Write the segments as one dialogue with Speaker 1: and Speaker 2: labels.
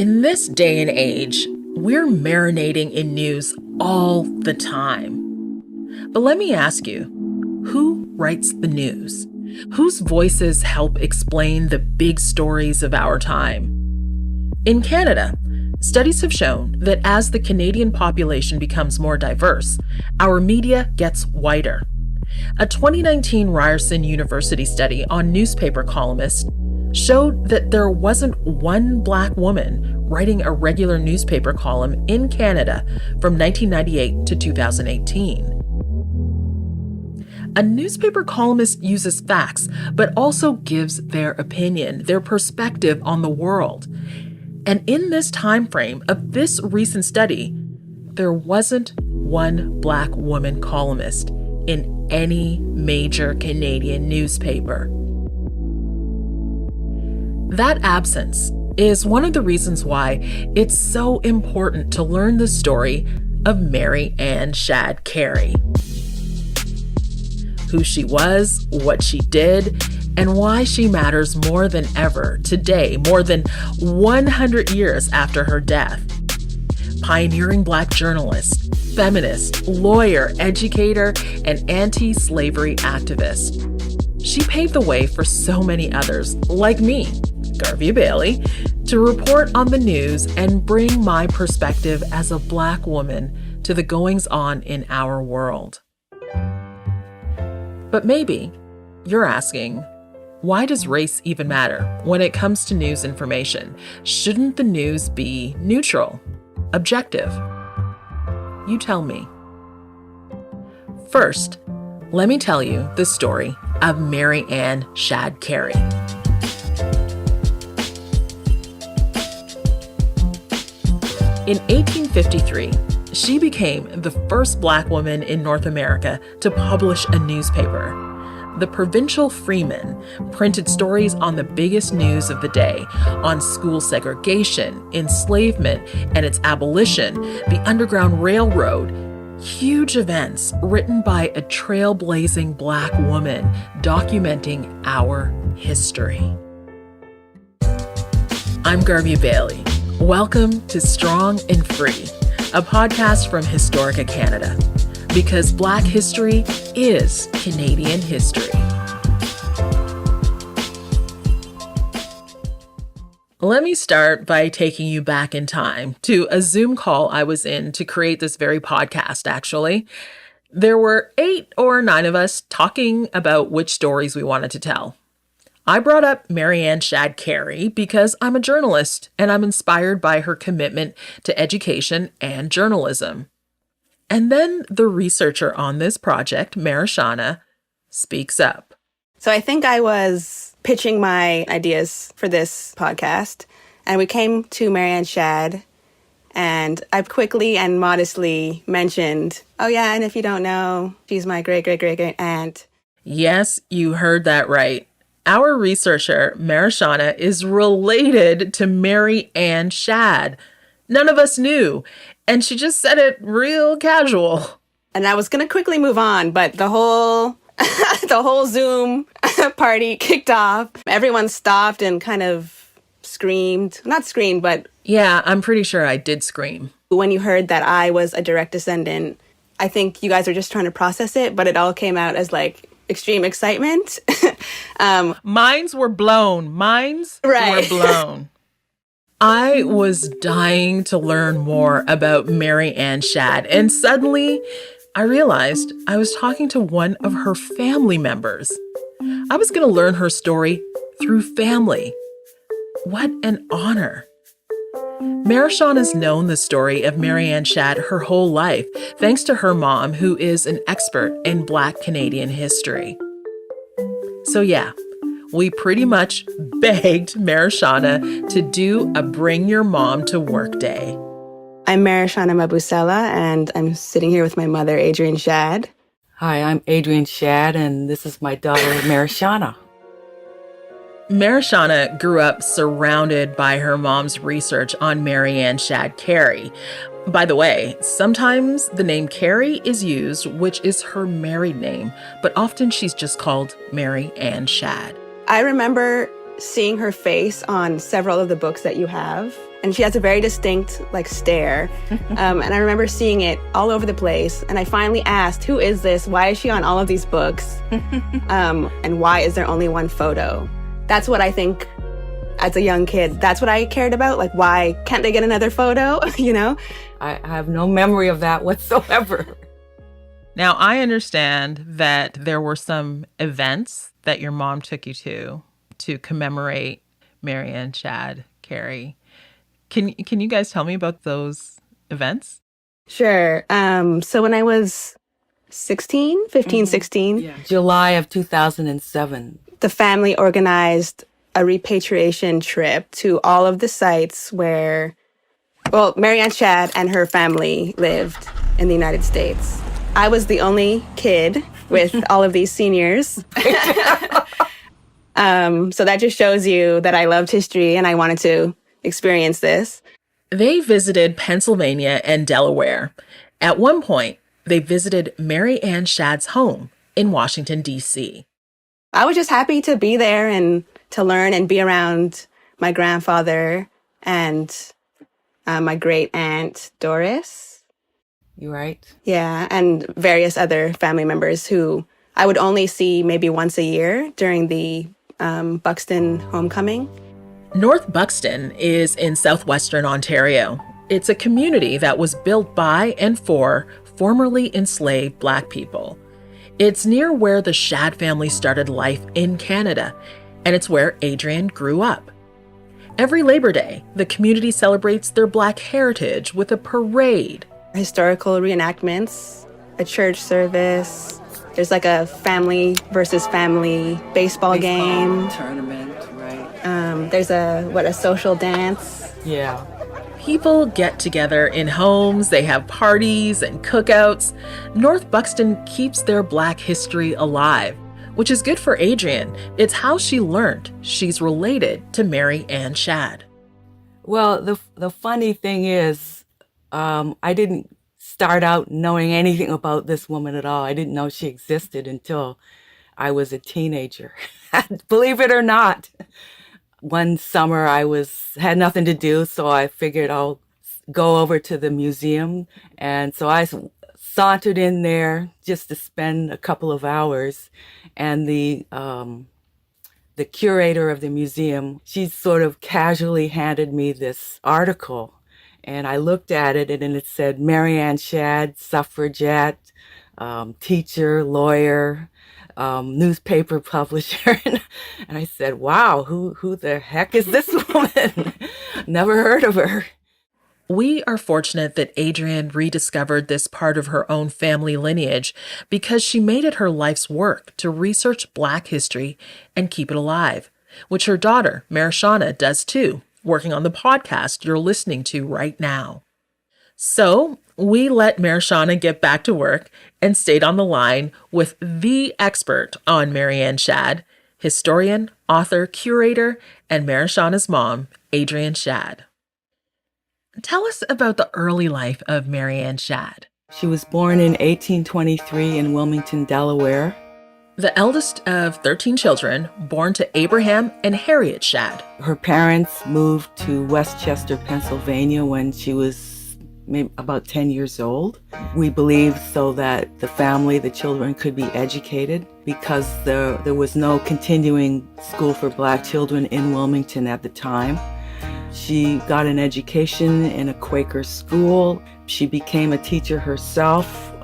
Speaker 1: In this day and age, we're marinating in news all the time. But let me ask you, who writes the news? Whose voices help explain the big stories of our time? In Canada, studies have shown that as the Canadian population becomes more diverse, our media gets whiter. A 2019 Ryerson University study on newspaper columnists showed that there wasn't one Black woman writing a regular newspaper column in Canada from 1998 to 2018. A newspaper columnist uses facts, but also gives their opinion, their perspective on the world. And in this time frame of this recent study, there wasn't one Black woman columnist in any major Canadian newspaper. That absence is one of the reasons why it's so important to learn the story of Mary Ann Shadd Cary. Who she was, what she did, and why she matters more than ever today, more than 100 years after her death. Pioneering Black journalist, feminist, lawyer, educator, and anti-slavery activist. She paved the way for so many others, like me, Garvey Bailey, to report on the news and bring my perspective as a Black woman to the goings-on in our world. But maybe you're asking, why does race even matter when it comes to news information? Shouldn't the news be neutral, objective? You tell me. First, let me tell you the story of Mary Ann Shadd Cary. In 1853, she became the first Black woman in North America to publish a newspaper. The Provincial Freeman printed stories on the biggest news of the day, on school segregation, enslavement, and its abolition, the Underground Railroad, huge events written by a trailblazing Black woman documenting our history. I'm Garvey Bailey. Welcome to Strong and Free, a podcast from Historica Canada, because Black history is Canadian history. Let me start by taking you back in time to a Zoom call I was in to create this very podcast, actually. There were 8 or 9 of us talking about which stories we wanted to tell. I brought up Mary Ann Shadd Cary because I'm a journalist and I'm inspired by her commitment to education and journalism. And then the researcher on this project, Marishana, speaks up.
Speaker 2: So I think I was pitching my ideas for this podcast, and we came to Mary Ann Shadd, and I quickly and modestly mentioned, oh yeah, and if you don't know, she's my great-great-great-great-aunt.
Speaker 1: Yes, you heard that right. Our researcher, Marishana, is related to Mary Ann Shadd. None of us knew, and she just said it real casual.
Speaker 2: And I was going to quickly move on, but the whole Zoom party kicked off. Everyone stopped and kind of screamed. Not screamed, but...
Speaker 1: Yeah, I'm pretty sure I did scream.
Speaker 2: When you heard that I was a direct descendant, I think you guys were just trying to process it, but it all came out as like extreme excitement.
Speaker 1: Minds were blown. Were blown. I was dying to learn more about Mary Ann Shadd, and suddenly I realized I was talking to one of her family members. I was going to learn her story through family. What an honor. Marishana has known the story of Mary Ann Shadd her whole life, thanks to her mom, who is an expert in Black Canadian history. So yeah, we pretty much begged Marishana to do a Bring Your Mom to Work day.
Speaker 2: I'm Marishana Mabusela, and I'm sitting here with my mother, Adrienne Shadd.
Speaker 3: Hi, I'm Adrienne Shadd, and this is my daughter, Marishana.
Speaker 1: Marishana grew up surrounded by her mom's research on Mary Ann Shadd Cary. By the way, sometimes the name Cary is used, which is her married name, but often she's just called Mary Ann Shadd.
Speaker 2: I remember seeing her face on several of the books that you have. And she has a very distinct, stare. And I remember seeing it all over the place. And I finally asked, who is this? Why is she on all of these books? And why is there only one photo? That's what I think, as a young kid, that's what I cared about. Why can't they get another photo,
Speaker 3: I have no memory of that whatsoever.
Speaker 1: Now, I understand that there were some events that your mom took you to commemorate Marianne Shad Carey. Can you guys tell me about those events?
Speaker 2: Sure. So when I was 16, 16,
Speaker 3: Yeah. July of 2007.
Speaker 2: the family organized a repatriation trip to all of the sites where, Marianne Shad and her family lived in the United States. I was the only kid with all of these seniors. So that just shows you that I loved history and I wanted to experience this.
Speaker 1: They visited Pennsylvania and Delaware. At one point, they visited Marianne Shad's home in Washington, D.C.
Speaker 2: I was just happy to be there and to learn and be around my grandfather and my great aunt Doris.
Speaker 3: You right?
Speaker 2: Yeah, and various other family members who I would only see maybe once a year during the Buxton homecoming.
Speaker 1: North Buxton is in southwestern Ontario. It's a community that was built by and for formerly enslaved Black people. It's near where the Shad family started life in Canada, and it's where Adrienne grew up. Every Labor Day, the community celebrates their Black heritage with a parade.
Speaker 2: Historical reenactments, a church service. There's a family versus family baseball game.
Speaker 3: Tournament, right?
Speaker 2: There's a social dance.
Speaker 3: Yeah.
Speaker 1: People get together in homes, they have parties and cookouts. North Buxton keeps their Black history alive, which is good for Adrienne. It's how she learned she's related to Marianne Shad.
Speaker 3: Well, the funny thing is, I didn't start out knowing anything about this woman at all. I didn't know she existed until I was a teenager. Believe it or not. One summer I had nothing to do, so I figured I'll go over to the museum. And so I sauntered in there just to spend a couple of hours. And the curator of the museum, she sort of casually handed me this article. And I looked at it and it said Marianne Shad, suffragette, teacher, lawyer, newspaper publisher. And I said, wow, who the heck is this woman? Never heard of her.
Speaker 1: We are fortunate that Adrienne rediscovered this part of her own family lineage because she made it her life's work to research Black history and keep it alive, which her daughter, Marishana, does too, working on the podcast you're listening to right now. So we let Marishana get back to work and stayed on the line with the expert on Marianne Shad, historian, author, curator, and Marishana's mom, Adrienne Shad. Tell us about the early life of Marianne Shad.
Speaker 3: She was born in 1823 in Wilmington, Delaware.
Speaker 1: The eldest of 13 children born to Abraham and Harriet Shad.
Speaker 3: Her parents moved to Westchester, Pennsylvania when she was maybe about 10 years old. We believe so that the family, the children, could be educated because there was no continuing school for Black children in Wilmington at the time. She got an education in a Quaker school. She became a teacher herself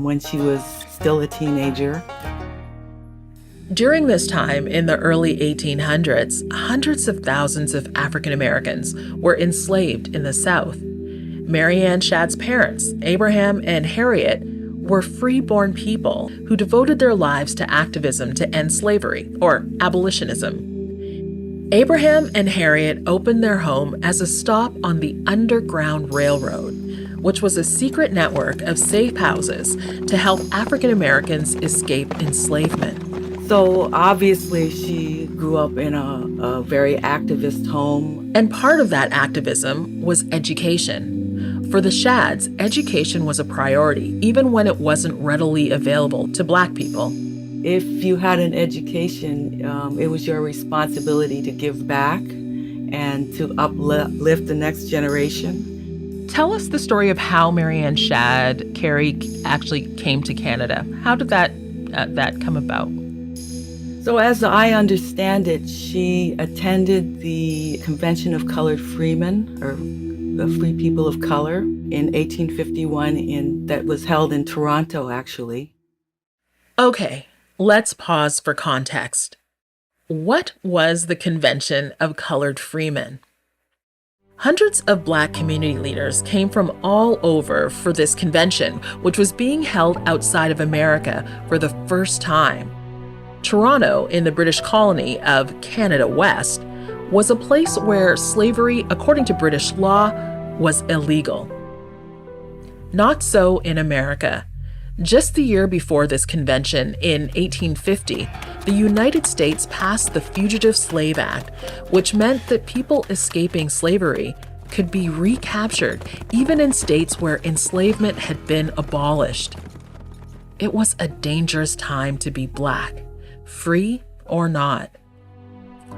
Speaker 3: when she was still a teenager.
Speaker 1: During this time, in the early 1800s, hundreds of thousands of African Americans were enslaved in the South. Marianne Shad's parents, Abraham and Harriet, were free-born people who devoted their lives to activism to end slavery, or abolitionism. Abraham and Harriet opened their home as a stop on the Underground Railroad, which was a secret network of safe houses to help African Americans escape enslavement.
Speaker 3: So obviously she grew up in a very activist home.
Speaker 1: And part of that activism was education. For the Shads, education was a priority, even when it wasn't readily available to Black people.
Speaker 3: If you had an education, it was your responsibility to give back and to uplift the next generation.
Speaker 1: Tell us the story of how Marianne Shadd Carey actually came to Canada. How did that come about?
Speaker 3: So as I understand it, she attended the Convention of Colored Freemen, or the Free People of Color, in 1851, that was held in Toronto, actually.
Speaker 1: Okay, let's pause for context. What was the Convention of Colored Freemen? Hundreds of Black community leaders came from all over for this convention, which was being held outside of America for the first time. Toronto, in the British colony of Canada West, was a place where slavery, according to British law, was illegal. Not so in America. Just the year before this convention, in 1850, the United States passed the Fugitive Slave Act, which meant that people escaping slavery could be recaptured even in states where enslavement had been abolished. It was a dangerous time to be Black, free or not.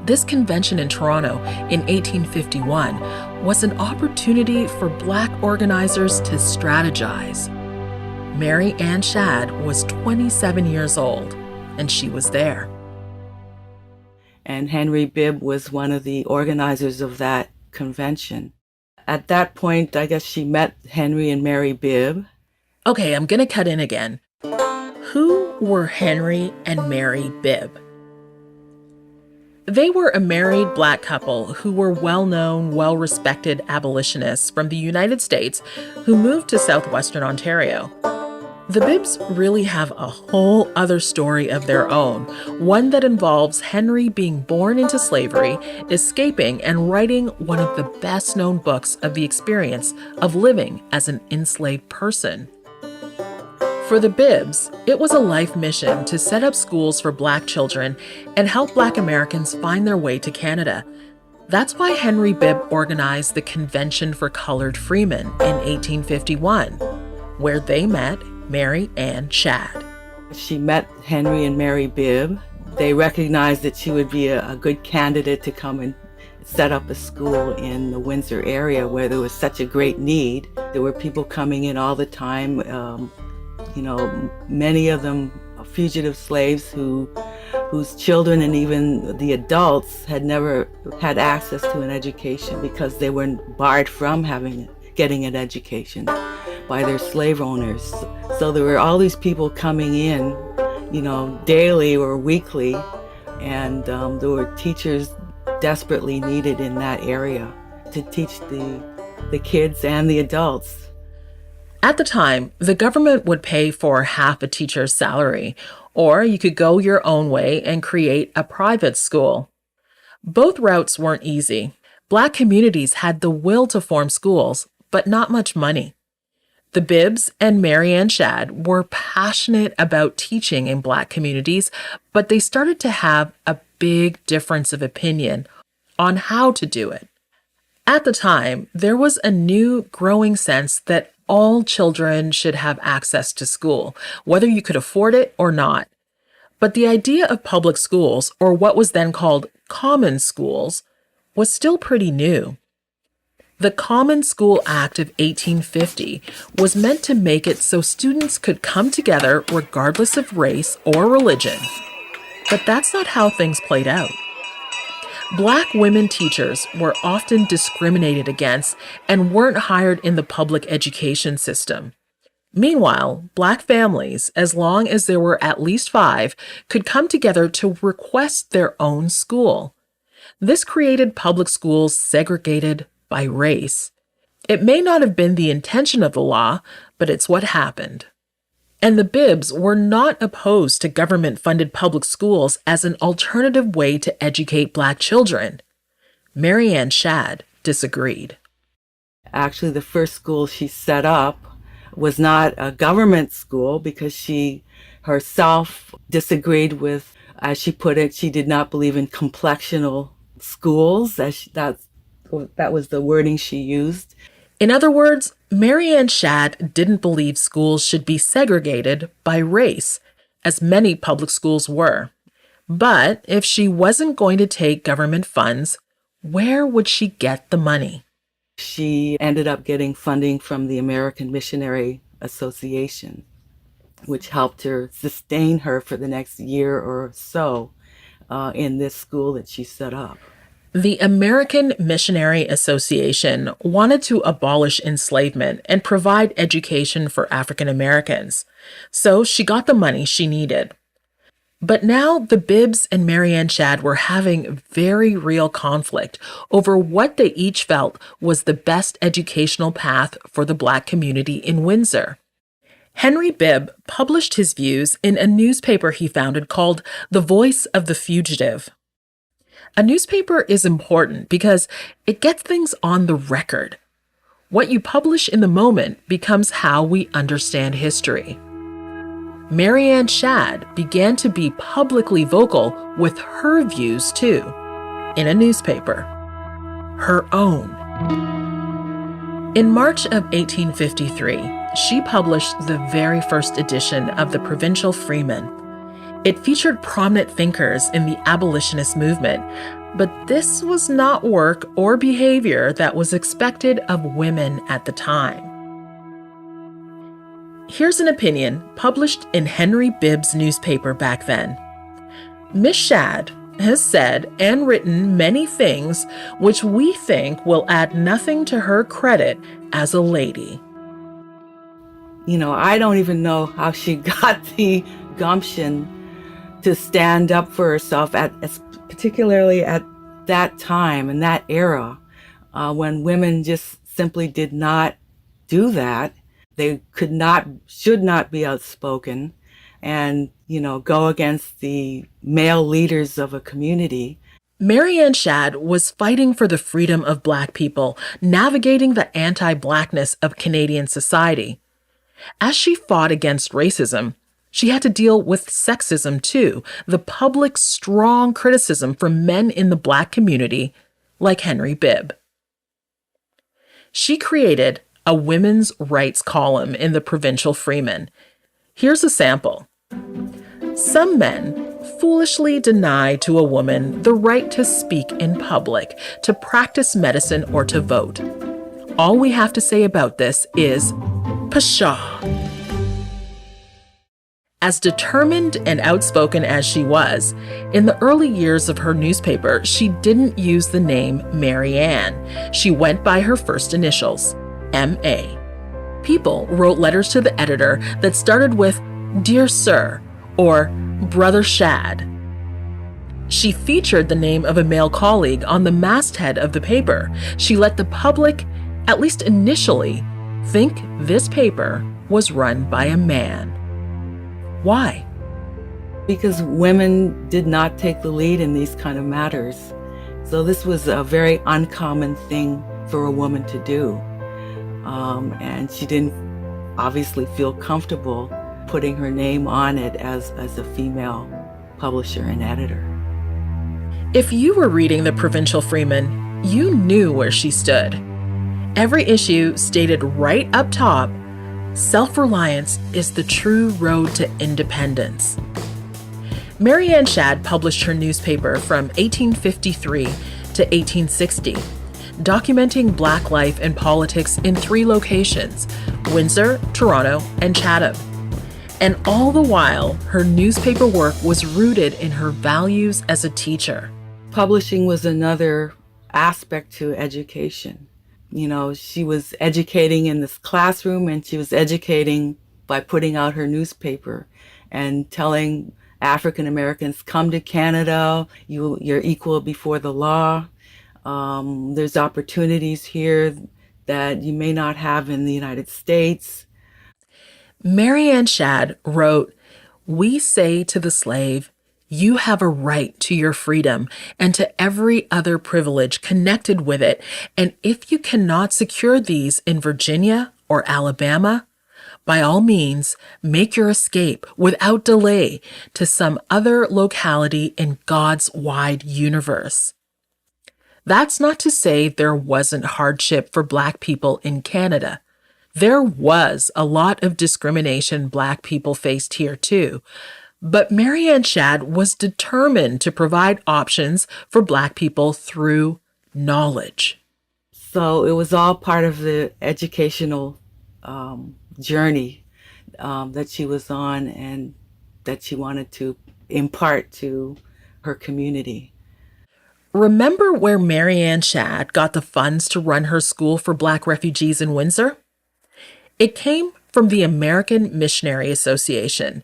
Speaker 1: This convention in Toronto in 1851 was an opportunity for Black organizers to strategize. Marianne Shadd was 27 years old, and she was there.
Speaker 3: And Henry Bibb was one of the organizers of that convention. At that point, I guess she met Henry and Mary Bibb.
Speaker 1: Okay, I'm going to cut in again. Who were Henry and Mary Bibb? They were a married Black couple who were well-known, well-respected abolitionists from the United States who moved to southwestern Ontario. The Bibbs really have a whole other story of their own, one that involves Henry being born into slavery, escaping, and writing one of the best-known books of the experience of living as an enslaved person. For the Bibbs, it was a life mission to set up schools for Black children and help Black Americans find their way to Canada. That's why Henry Bibb organized the Convention for Colored Freemen in 1851, where they met Marianne Shadd.
Speaker 3: She met Henry and Mary Bibb. They recognized that she would be a good candidate to come and set up a school in the Windsor area where there was such a great need. There were people coming in all the time, many of them fugitive slaves whose children and even the adults had never had access to an education because they were barred from getting an education by their slave owners. So there were all these people coming in, daily or weekly, and there were teachers desperately needed in that area to teach the kids and the adults.
Speaker 1: At the time, the government would pay for half a teacher's salary, or you could go your own way and create a private school. Both routes weren't easy. Black communities had the will to form schools, but not much money. The Bibbs and Marianne Shadd were passionate about teaching in Black communities, but they started to have a big difference of opinion on how to do it. At the time, there was a new growing sense that all children should have access to school, whether you could afford it or not. But the idea of public schools, or what was then called common schools, was still pretty new. The Common School Act of 1850 was meant to make it so students could come together regardless of race or religion. But that's not how things played out. Black women teachers were often discriminated against and weren't hired in the public education system. Meanwhile, Black families, as long as there were at least 5, could come together to request their own school. This created public schools segregated by race. It may not have been the intention of the law, but it's what happened. And the Bibbs were not opposed to government-funded public schools as an alternative way to educate Black children. Marianne Shadd disagreed.
Speaker 3: Actually, the first school she set up was not a government school because she herself disagreed with, as she put it, she did not believe in complexional schools. That was the wording she used.
Speaker 1: In other words, Marianne Shadd didn't believe schools should be segregated by race. as many public schools were. But if she wasn't going to take government funds, where would she get the money?
Speaker 3: She ended up getting funding from the American Missionary Association, which helped her sustain her for the next year or so in this school that she set up.
Speaker 1: The American Missionary Association wanted to abolish enslavement and provide education for African Americans, so she got the money she needed. But now the Bibbs and Marianne Shadd were having very real conflict over what they each felt was the best educational path for the Black community in Windsor. Henry Bibb published his views in a newspaper he founded called The Voice of the Fugitive. A newspaper is important because it gets things on the record. What you publish in the moment becomes how we understand history. Marianne Shadd began to be publicly vocal with her views too, in a newspaper, her own. In March of 1853, she published the very first edition of the Provincial Freeman. It featured prominent thinkers in the abolitionist movement, but this was not work or behavior that was expected of women at the time. Here's an opinion published in Henry Bibb's newspaper back then. Miss Shadd has said and written many things which we think will add nothing to her credit as a lady.
Speaker 3: I don't even know how she got the gumption to stand up for herself, particularly at that time and that era, when women just simply did not do that. They should not be outspoken and, go against the male leaders of a community.
Speaker 1: Marianne Shadd was fighting for the freedom of Black people, navigating the anti-Blackness of Canadian society. As she fought against racism, she had to deal with sexism too, the public strong criticism from men in the Black community, like Henry Bibb. She created a women's rights column in the Provincial Freeman. Here's a sample. Some men foolishly deny to a woman the right to speak in public, to practice medicine, or to vote. All we have to say about this is, pshaw. As determined and outspoken as she was, in the early years of her newspaper, she didn't use the name Marianne. She went by her first initials, M.A. People wrote letters to the editor that started with Dear Sir or Brother Shadd. She featured the name of a male colleague on the masthead of the paper. She let the public, at least initially, think this paper was run by a man. Why?
Speaker 3: Because women did not take the lead in these kind of matters. So this was a very uncommon thing for a woman to do. And she didn't obviously feel comfortable putting her name on it as a female publisher and editor.
Speaker 1: If you were reading the Provincial Freeman, you knew where she stood. Every issue stated right up top, self-reliance is the true road to independence. Marianne Shadd published her newspaper from 1853 to 1860, documenting Black life and politics in 3 locations, Windsor, Toronto, and Chatham. And all the while, her newspaper work was rooted in her values as a teacher.
Speaker 3: Publishing was another aspect to education. She was educating in this classroom, and she was educating by putting out her newspaper and telling African Americans, come to Canada, you're equal before the law. There's opportunities here that you may not have in the United States.
Speaker 1: Marianne Shadd wrote, "We say to the slave, you have a right to your freedom and to every other privilege connected with it. And if you cannot secure these in Virginia or Alabama, by all means, make your escape without delay to some other locality in God's wide universe." That's not to say there wasn't hardship for Black people in Canada. There was a lot of discrimination Black people faced here too, But Marianne Shadd was determined to provide options for Black people through knowledge.
Speaker 3: So it was all part of the educational journey that she was on and that she wanted to impart to her community.
Speaker 1: Remember where Marianne Shadd got the funds to run her school for Black refugees in Windsor? It came from the American Missionary Association,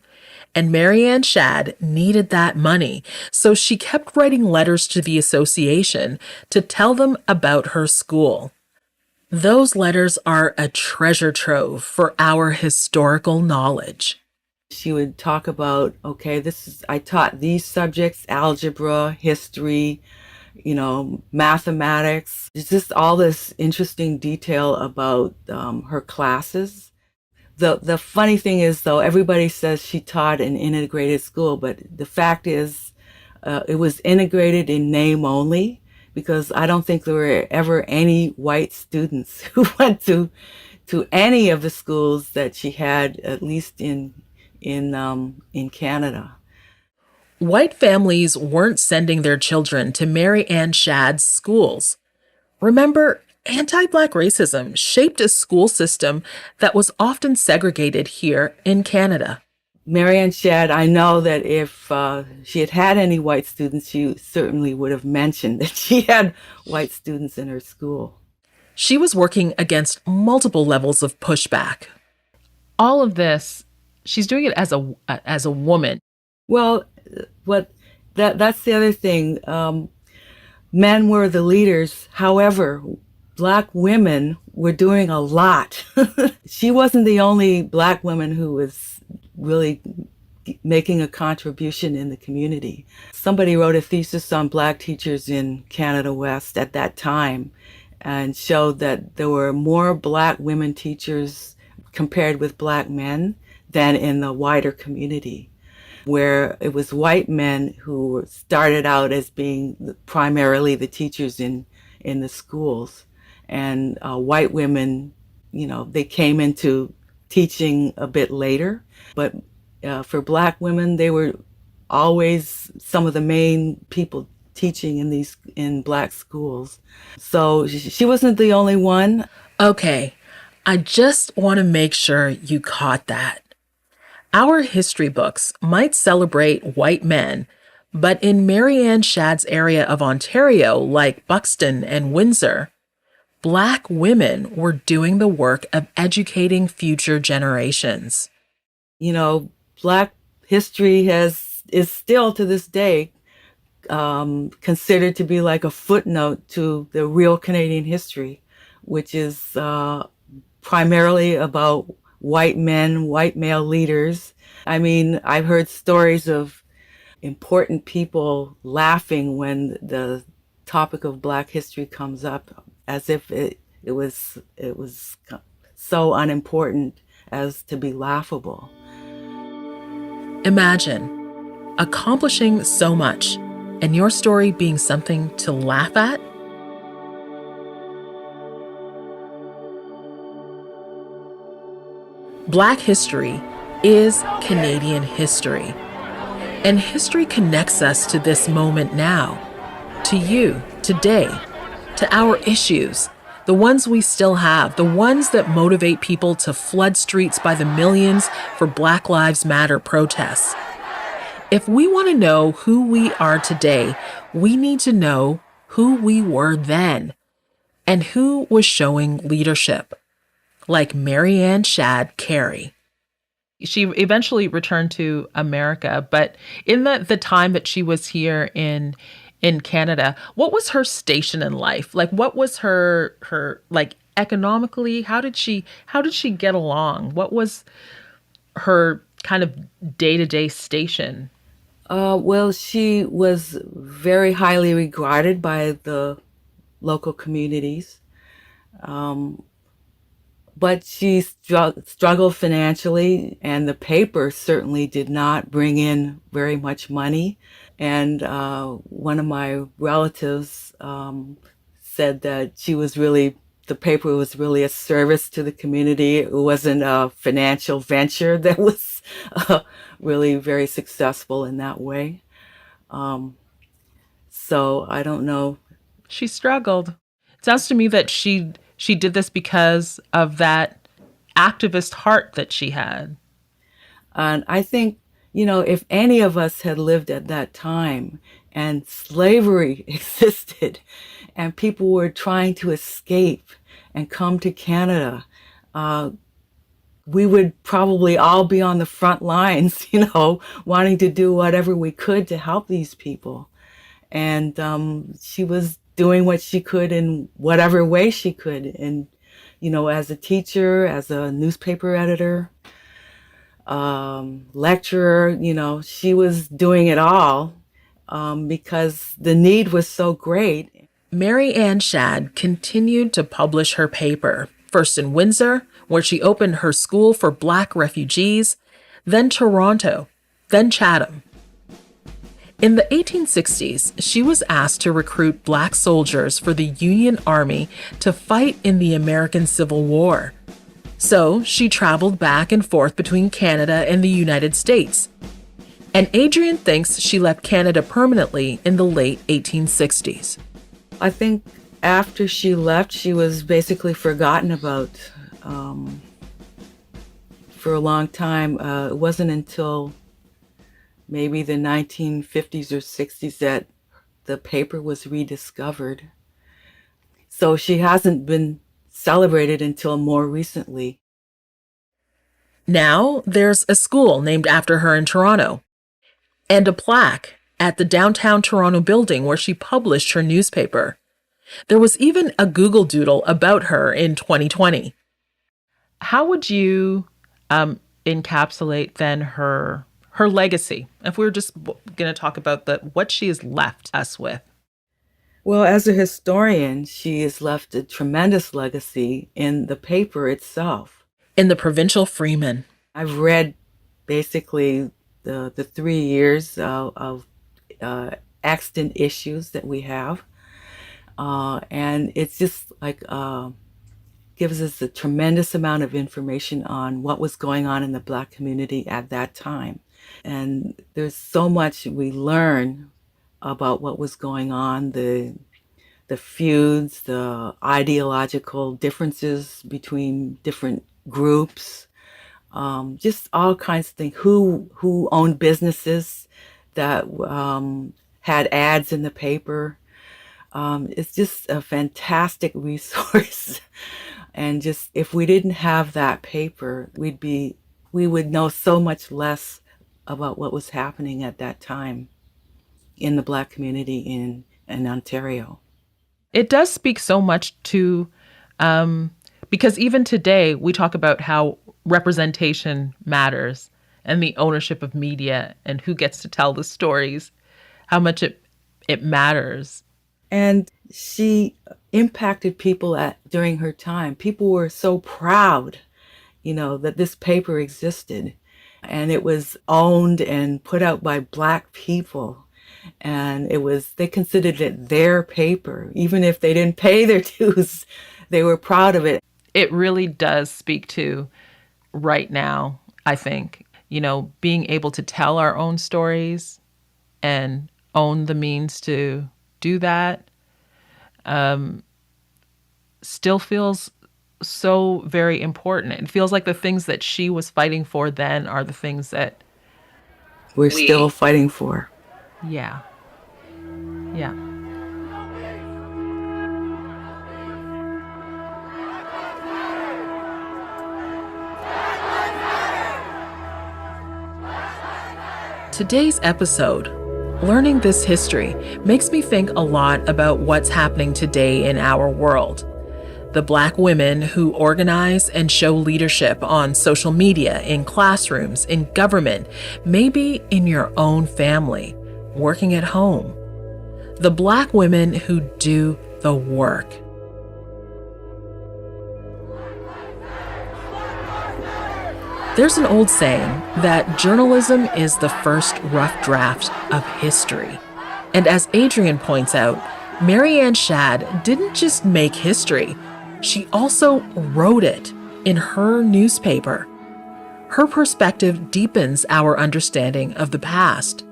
Speaker 1: and Marianne Shadd needed that money, so she kept writing letters to the association to tell them about her school. Those letters are a treasure trove for our historical knowledge.
Speaker 3: She would talk about, okay, I taught these subjects, algebra, history, mathematics. It's just all this interesting detail about her classes. The funny thing is, though, everybody says she taught an integrated school, but the fact is it was integrated in name only, because I don't think there were ever any white students who went to any of the schools that she had, at least in Canada.
Speaker 1: White families weren't sending their children to Marianne Shadd's schools. Remember, anti-Black racism shaped a school system that was often segregated here in Canada.
Speaker 3: Marianne Shadd, I know that if she had had any white students, she certainly would have mentioned that she had white students in her school.
Speaker 1: She was working against multiple levels of pushback. All of this, she's doing it as a woman.
Speaker 3: Well, that's the other thing. Men were the leaders. However, Black women were doing a lot. She wasn't the only Black woman who was really making a contribution in the community. Somebody wrote a thesis on Black teachers in Canada West at that time and showed that there were more Black women teachers compared with Black men than in the wider community, where it was white men who started out as being primarily the teachers in the schools. And white women, they came into teaching a bit later. But for Black women, they were always some of the main people teaching in Black schools. So she wasn't the only one.
Speaker 1: Okay, I just want to make sure you caught that. Our history books might celebrate white men, but in Marianne Shadd's area of Ontario, like Buxton and Windsor, Black women were doing the work of educating future generations.
Speaker 3: Black history is still to this day considered to be like a footnote to the real Canadian history, which is primarily about white men, white male leaders. I mean, I've heard stories of important people laughing when the topic of Black history comes up, as if it was so unimportant as to be laughable.
Speaker 1: Imagine accomplishing so much and your story being something to laugh at. Black history is Canadian history. And history connects us to this moment now, to you, today, to our issues, the ones we still have, the ones that motivate people to flood streets by the millions for Black Lives Matter protests. If we want to know who we are today, we need to know who we were then and who was showing leadership, like Marianne Shadd Carey. She eventually returned to America, but in the time that she was here in Canada, what was her station in life? Like, what was her like economically? How did she get along? What was her kind of day-to-day station?
Speaker 3: Well, she was very highly regarded by the local communities. But she struggled financially, and the paper certainly did not bring in very much money. And one of my relatives said that she was really the paper was really a service to the community. It wasn't a financial venture that was really very successful in that way. So I don't know.
Speaker 1: She struggled. It sounds to me that she did this because of that activist heart that she had.
Speaker 3: And I think, if any of us had lived at that time and slavery existed and people were trying to escape and come to Canada, we would probably all be on the front lines, wanting to do whatever we could to help these people. And she was doing what she could in whatever way she could. And, as a teacher, as a newspaper editor, lecturer, she was doing it all because the need was so great.
Speaker 1: Mary Ann Shadd continued to publish her paper, first in Windsor, where she opened her school for Black refugees, then Toronto, then Chatham. In the 1860s, she was asked to recruit Black soldiers for the Union Army to fight in the American Civil War. So she traveled back and forth between Canada and the United States. And Adrienne thinks she left Canada permanently in the late 1860s.
Speaker 3: I think after she left, she was basically forgotten about for a long time. It wasn't until maybe the 1950s or 60s that the paper was rediscovered. So she hasn't been celebrated until more recently.
Speaker 1: Now there's a school named after her in Toronto, and a plaque at the downtown Toronto building where she published her newspaper. There was even a Google Doodle about her in 2020. How would you encapsulate then her legacy, if we were just going to talk about what she has left us with?
Speaker 3: Well, as a historian, she has left a tremendous legacy in the paper itself.
Speaker 1: In the Provincial Freeman.
Speaker 3: I've read basically the 3 years of extant issues that we have. And it's just like gives us a tremendous amount of information on what was going on in the Black community at that time. And there's so much we learn about what was going on, the feuds, the ideological differences between different groups, just all kinds of things. Who owned businesses that had ads in the paper. It's just a fantastic resource. And just if we didn't have that paper, we would know so much less about what was happening at that time in the Black community in Ontario.
Speaker 1: It does speak so much to, because even today we talk about how representation matters and the ownership of media and who gets to tell the stories, how much it matters.
Speaker 3: And she impacted people during her time. People were so proud, that this paper existed. And it was owned and put out by Black people. And they considered it their paper. Even if they didn't pay their dues, they were proud of it.
Speaker 1: It really does speak to right now, I think, being able to tell our own stories and own the means to do that still feels so very important. It feels like the things that she was fighting for then are the things that
Speaker 3: we're still fighting for.
Speaker 1: Yeah. Yeah. Today's episode, learning this history, makes me think a lot about what's happening today in our world. The Black women who organize and show leadership on social media, in classrooms, in government, maybe in your own family, working at home. The Black women who do the work. There's an old saying that journalism is the first rough draft of history. And as Adrienne points out, Mary Ann Shadd didn't just make history, she also wrote it in her newspaper. Her perspective deepens our understanding of the past.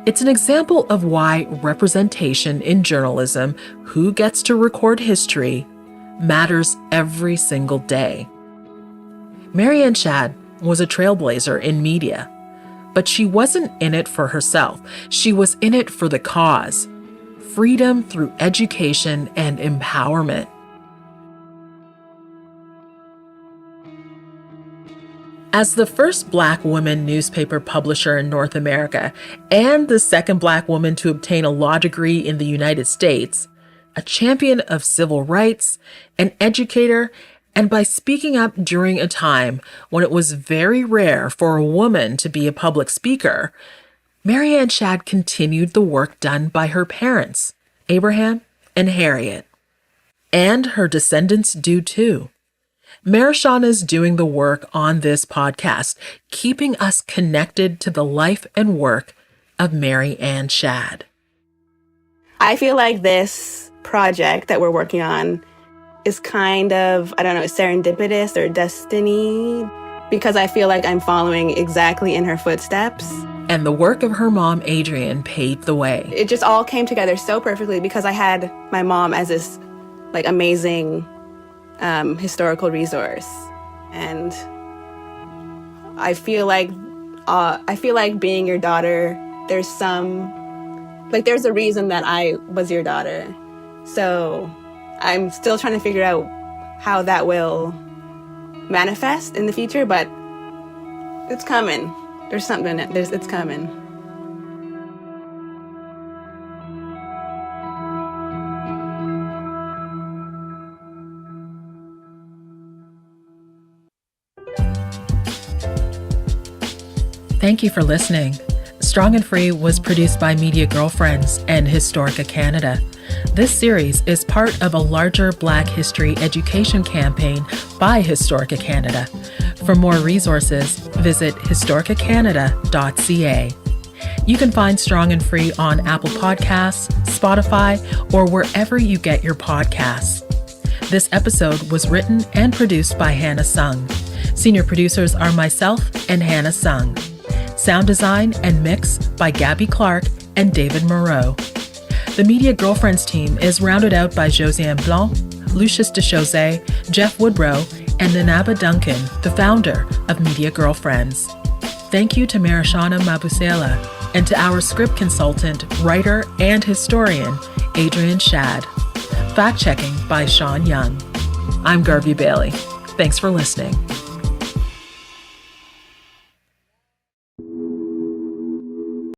Speaker 1: It's an example of why representation in journalism, who gets to record history, matters every single day. Marianne Shad was a trailblazer in media, but she wasn't in it for herself. She was in it for the cause: freedom through education and empowerment. As the first Black woman newspaper publisher in North America and the second Black woman to obtain a law degree in the United States, a champion of civil rights, an educator, and by speaking up during a time when it was very rare for a woman to be a public speaker, Marianne Shad continued the work done by her parents, Abraham and Harriet. And her descendants do too. Marishana is doing the work on this podcast, keeping us connected to the life and work of Marianne Shad.
Speaker 2: I feel like this project that we're working on is kind of, I don't know, serendipitous or destiny, because I feel like I'm following exactly in her footsteps.
Speaker 1: And the work of her mom, Adrienne, paved the way.
Speaker 2: It just all came together so perfectly because I had my mom as this like amazing historical resource. And I feel like being your daughter, there's a reason that I was your daughter. So I'm still trying to figure out how that will manifest in the future, but it's coming. It's coming.
Speaker 1: Thank you for listening. Strong and Free was produced by Media Girlfriends and Historica Canada. This series is part of a larger Black history education campaign by Historica Canada. For more resources, visit historicacanada.ca. You can find Strong and Free on Apple Podcasts, Spotify, or wherever you get your podcasts. This episode was written and produced by Hannah Sung. Senior producers are myself and Hannah Sung. Sound design and mix by Gabby Clark and David Moreau. The Media Girlfriends team is rounded out by Josiane Blanc, Lucius DeChaussee, Jeff Woodrow, and Nanaba Duncan, the founder of Media Girlfriends. Thank you to Marishana Mabusela and to our script consultant, writer, and historian, Adrienne Shad. Fact-checking by Sean Young. I'm Garvey Bailey. Thanks for listening.